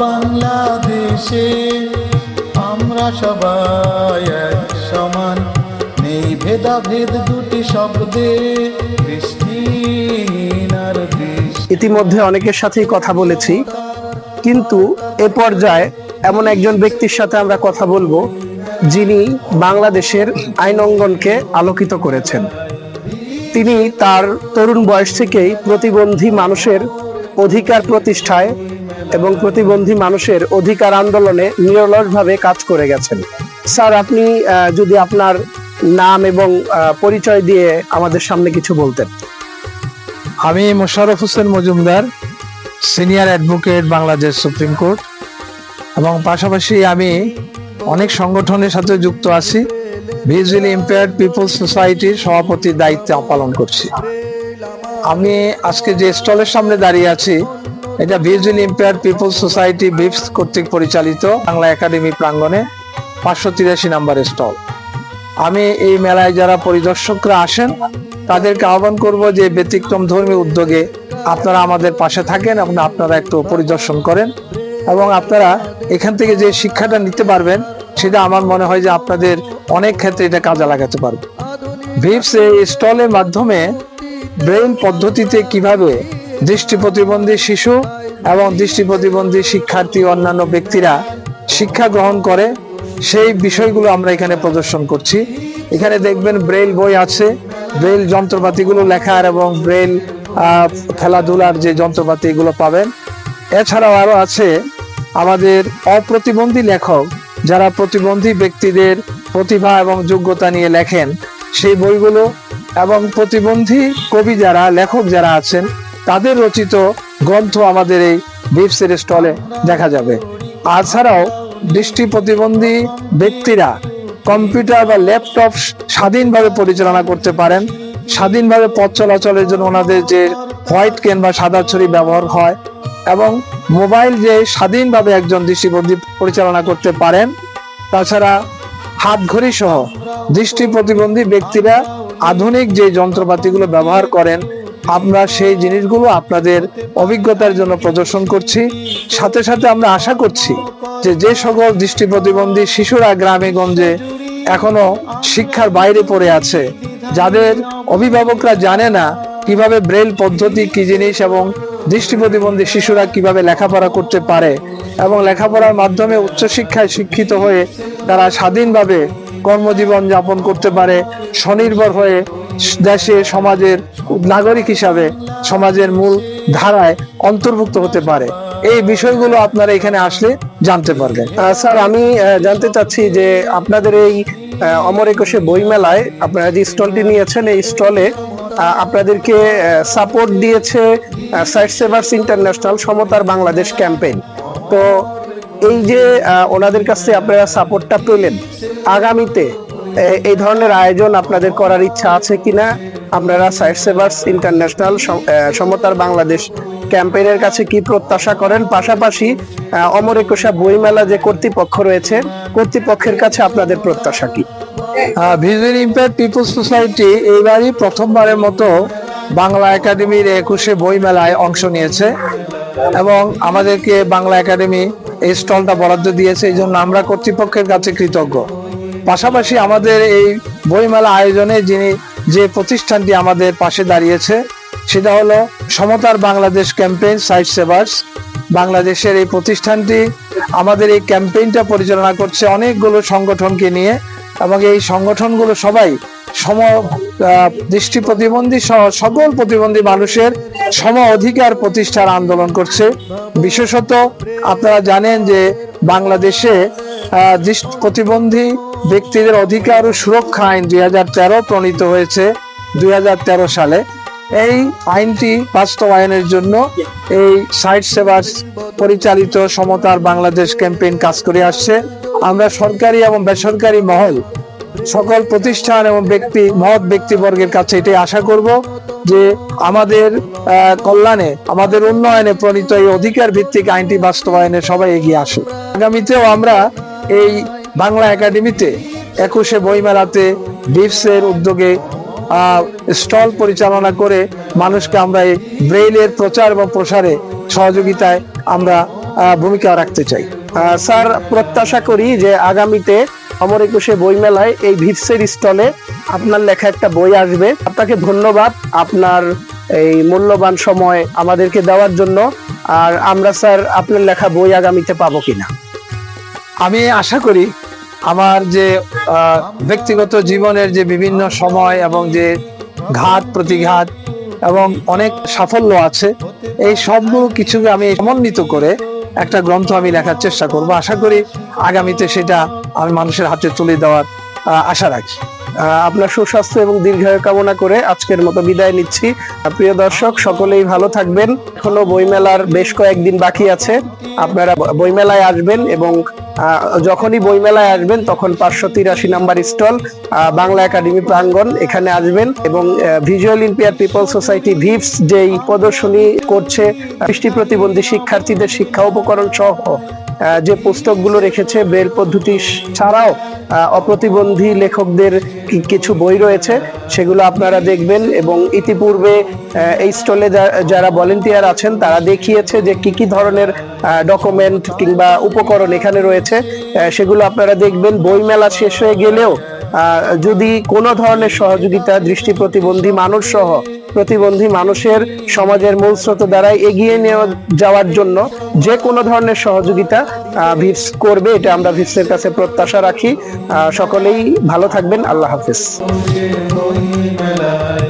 বাংলাদেশে আমরা সবাই এক সমান, নেই ভেদাভেদ দুটি শব্দে, বৃষ্টিহীন আর বৃষ্টি। ইতিমধ্যে অনেকের সাথেই কথা বলেছি, কিন্তু এ পর্যায়ে এমন একজন ব্যক্তির সাথে আমরা কথা বলবো যিনি বাংলাদেশের আইন অঙ্গনকে আলোকিত করেছেন। তিনি তার তরুণ বয়স থেকেই প্রতিবন্ধী মানুষের অধিকার প্রতিষ্ঠায় এবং প্রতিবন্ধী মানুষের অধিকার আন্দোলনে নিরলসভাবে কাজ করে গেছেন। স্যার, আপনি যদি আপনার নাম এবং পরিচয় দিয়ে আমাদের সামনে কিছু বলতেন। আমি Mosharraf Hossain Majumdar, senior advocate, Bangladesh supreme court, এবং পাশাপাশি আমি অনেক সংগঠনের সাথে যুক্ত আছি। ভিজুয়ালি ইম্পেয়ার্ড পিপলস সোসাইটির সভাপতির দায়িত্ব পালন করছি। আমি আজকে যে স্টলের সামনে দাঁড়িয়ে আছি, এটা ভিজুয়ালি ইম্পেয়ার্ড পিপলস সোসাইটি ভিপস কর্তৃক পরিচালিত বাংলা একাডেমি প্রাঙ্গণে 583 নম্বর স্টল। আমি এই মেলায় যারা পরিদর্শকরা আসেন তাদেরকে আহ্বান করব যে ব্যতিক্রম ধর্মী উদ্যোগে আপনারা আমাদের পাশে থাকেন এবং আপনারা একটু পরিদর্শন করেন, এবং আপনারা এখান থেকে যে শিক্ষাটা নিতে পারবেন সেটা আমার মনে হয় যে আপনাদের অনেক ক্ষেত্রে এটা কাজে লাগাতে পারবে। ভিপস এই স্টলের মাধ্যমে ব্রেইল পদ্ধতিতে কিভাবে দৃষ্টি প্রতিবন্ধী শিশু এবং দৃষ্টি প্রতিবন্ধী শিক্ষার্থী অন্যান্য ব্যক্তিরা শিক্ষা গ্রহণ করে সেই বিষয়গুলো আমরা এখানে প্রদর্শন করছি। এখানে দেখবেন ব্রেইল বই আছে, ব্রেইল যন্ত্রপাতিগুলো লেখার এবং ব্রেইল খেলাধুলার যে যন্ত্রপাতি এগুলো পাবেন। এছাড়াও আরো আছে আমাদের অপ্রতিবন্ধী লেখক যারা প্রতিবন্ধী ব্যক্তিদের প্রতিভা এবং যোগ্যতা নিয়ে লেখেন সেই বইগুলো, এবং প্রতিবন্ধী কবি যারা লেখক যারা আছেন তাদের রচিত গ্রন্থ আমাদের এই ভিপসের স্টলে দেখা যাবে। এছাড়াও দৃষ্টি প্রতিবন্ধী ব্যক্তিরা কম্পিউটার বা ল্যাপটপ স্বাধীনভাবে পরিচালনা করতে পারেন। স্বাধীনভাবে পথ চলাচলের জন্য ওনাদের যে হোয়াইট কেন বা সাদা ছড়ি ব্যবহার হয়, এবং মোবাইল যে স্বাধীনভাবে একজন দৃষ্টিপ্রতিবন্ধী পরিচালনা করতে পারেন। তাছাড়া হাত ঘড়ি সহ দৃষ্টি প্রতিবন্ধী ব্যক্তিরা আধুনিক যে যন্ত্রপাতিগুলো ব্যবহার করেন, আমরা সেই জিনিসগুলো আপনাদের অভিজ্ঞতার জন্য প্রদর্শন করছি। সাথে সাথে আমরা আশা করছি যে যে সকল দৃষ্টি প্রতিবন্ধী শিশুরা গ্রামে গঞ্জে এখনো শিক্ষার বাইরে পড়ে আছে, যাদের অভিভাবকরা জানে না কিভাবে ব্রেইল পদ্ধতি কি জিনিস এবং দৃষ্টি প্রতিবন্ধী শিশুরা কিভাবে লেখাপড়া করতে পারে, এবং লেখাপড়ার মাধ্যমে উচ্চশিক্ষায় শিক্ষিত হয়ে তারা স্বাধীনভাবে কর্মজীবন যাপন করতে পারে, স্বনির্ভর হয়ে দেশে সমাজের নাগরিক হিসাবে সমাজের মূল ধারায় অন্তর্ভুক্ত হতে পারে। এই বিষয়গুলো আপনারা এখানে আসলে জানতে পারবেন। স্যার, আমি জানতে চাচ্ছি যে আপনাদের এই অমর একুশে বইমেলায় আপনারা যে স্টলটি নিয়েছেন, এই স্টলে আপনাদেরকে সাপোর্ট দিয়েছে সাইট সেভার্স ইন্টারন্যাশনাল সমতার বাংলাদেশ ক্যাম্পেইন। তো এই যে ওনাদের কাছে আপনারা সাপোর্টটা পেলেন, আগামীতে এই ধরনের আয়োজন আপনাদের করার ইচ্ছা আছে কিনা? আপনারা সাইট সেভার্স ইন্টারন্যাশনাল সমতার বাংলাদেশ ক্যাম্পেইনের কাছে কি প্রত্যাশা করেন? পাশাপাশি অমর একুশে বইমেলা যে কর্তৃপক্ষ রয়েছে, কর্তৃপক্ষের কাছে আপনাদের প্রত্যাশা কি? ভিজুয়ালি ইম্পেয়ার্ড পিপলস সোসাইটি এইবারই প্রথমবারের মতো বাংলা একাডেমির 21শে বইমেলায় অংশ নিয়েছে, এবং আমাদেরকে বাংলা একাডেমি এই স্টলটা বরাদ্দ দিয়েছে। এই জন্য আমরা কর্তৃপক্ষের কাছে কৃতজ্ঞ। পাশাপাশি আমাদের এই বইমেলা আয়োজনে যে প্রতিষ্ঠানটি আমাদের পাশে দাঁড়িয়েছে সেটা হলো সমতার বাংলাদেশ ক্যাম্পেইন সাইট সেভার্স। বাংলাদেশের এই প্রতিষ্ঠানটি আমাদের এই ক্যাম্পেইনটা পরিচালনা করছে অনেকগুলো সংগঠনকে নিয়ে, এবং এই সংগঠনগুলো সবাই দৃষ্টি প্রতিবন্ধী সহ সকল প্রতিবন্ধী মানুষের সম অধিকার প্রতিষ্ঠার আন্দোলন করছে। বিশেষত আপনারা জানেন যে বাংলাদেশে দৃষ্টি প্রতিবন্ধী ব্যক্তিদের অধিকার ও সুরক্ষা আইন 2013 প্রণীত হয়েছে 2013 সালে। এই আইনটি বাস্তবায়নের জন্য এই সাইট সেভার্স পরিচালিত সমতার বাংলাদেশ ক্যাম্পেইন কাজ করে আসছে। আমরা সরকারি এবং বেসরকারি মহল সকল প্রতিষ্ঠান এবং মহৎ ব্যক্তিবর্গের কাছে এটাই আশা করব যে আমাদের কল্যাণে, আমাদের উন্নয়নে প্রণীত এই অধিকার ভিত্তিক আইনটি বাস্তবায়নে সবাই এগিয়ে আসে। আগামীতেও আমরা এই বাংলা একাডেমিতে 21শে বইমেলাতে ভিপসের উদ্যোগে স্টল পরিচালনা করে মানুষকে আমরা এই ব্রেইলের প্রচার এবং প্রসারে সহযোগিতায় আমরা ভূমিকা রাখতে চাই। স্যার, প্রত্যাশা করি যে আগামীতে অমর একুশে বইমেলায় এই ভিপসের স্টলে আপনার লেখা একটা বই আসবে। আপনাকে ধন্যবাদ আপনার এই মূল্যবান সময় আমাদেরকে দেওয়ার জন্য। আর আমরা স্যার আপনার লেখা বই আগামীতে পাবো কিনা? আমি আশা করি আমার যে ব্যক্তিগত জীবনের যে বিভিন্ন সময় এবং যে ঘাত প্রতিঘাত এবং অনেক সাফল্য আছে, এই সবগুলো কিছুকে আমি সমন্বিত করে একটা গ্রন্থ আমি লেখার চেষ্টা করব। আশা করি আগামীতে সেটা আমি মানুষের হাতে তুলে দেওয়ার আশা রাখি। আপনার সুস্বাস্থ্য এবং দীর্ঘায়ু কামনা করে আজকের মতো বিদায় নিচ্ছি। প্রিয় দর্শক, সকলেই ভালো থাকবেন। এখনো বইমেলার বেশ কয়েকদিন বাকি আছে। আপনারা বইমেলায় আসবেন এবং যখনই বইমেলায় আসবেন তখন 583 নাম্বার স্টল বাংলা একাডেমি প্রাঙ্গণ, এখানে আসবেন এবং ভিজুয়াল ইম্পেয়ার পিপল সোসাইটি ভিপস যেই প্রদর্শনী করছে দৃষ্টি প্রতিবন্ধী শিক্ষার্থীদের শিক্ষা উপকরণ সহ যে পুস্তকগুলো রেখেছে, ব্রেল পদ্ধতি ছাড়াও অপ্রতিবন্ধী লেখকদের কিছু বই রয়েছে, সেগুলো আপনারা দেখবেন। এবং ইতিপূর্বে এই স্টলে যারা ভলেন্টিয়ার আছেন তারা দেখিয়েছে যে কি কি ধরনের ডকুমেন্ট কিংবা উপকরণ এখানে রয়েছে, সেগুলো আপনারা দেখবেন। বইমেলা শেষ হয়ে গেলেও যদি কোনো ধরনের সহযোগিতা দৃষ্টি প্রতিবন্ধী মানুষ সহ প্রতিবন্ধী মানুষের সমাজের মূল স্রোত দ্বারা এগিয়ে নিয়ে যাওয়ার জন্য যে কোনো ধরনের সহযোগিতা ভিপস করবে, এটা আমরা ভিপসের কাছে প্রত্যাশা রাখি। সকলেই ভালো থাকবেন। আল্লাহ হাফেজ। বই মেলায়